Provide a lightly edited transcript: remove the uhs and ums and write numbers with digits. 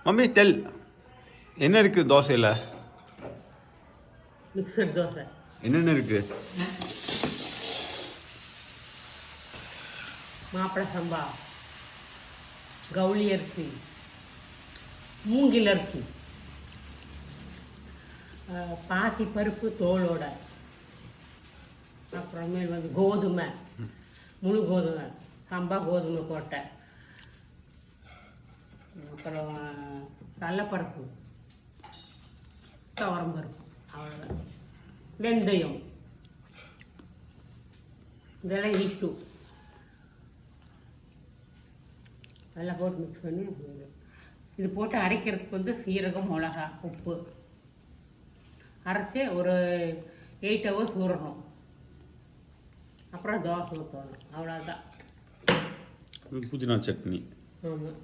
Mummy del, என்ன இருக்குது தோசையில்? Mixed dosa. என்னென்ன இருக்குது? மாப்பிளை சம்பா, கவுளி அரிசி, மூங்கில் அரிசி, பாசி பருப்பு தோலோட, அப்புறமேல் வந்து கோதுமை, முழு கோதுமை, சம்பா கோதுமை போட்ட, அப்புறம் கடலப்பருப்பு, துவரம்பருப்பு, அவ்வளோதான். வெந்தயம், இதெல்லாம் ஈஸ்டு நல்லா போட்டு மிக்ஸ் பண்ணி இது போட்டு அரைக்கிறதுக்கு வந்து சீரகம், மிளகா, உப்பு அரைச்சி ஒரு 8 hours ஊறணும். அப்புறம் தோசை ஊற்றணும். அவ்வளோதான். புதினா சட்னி. ஆமாம்.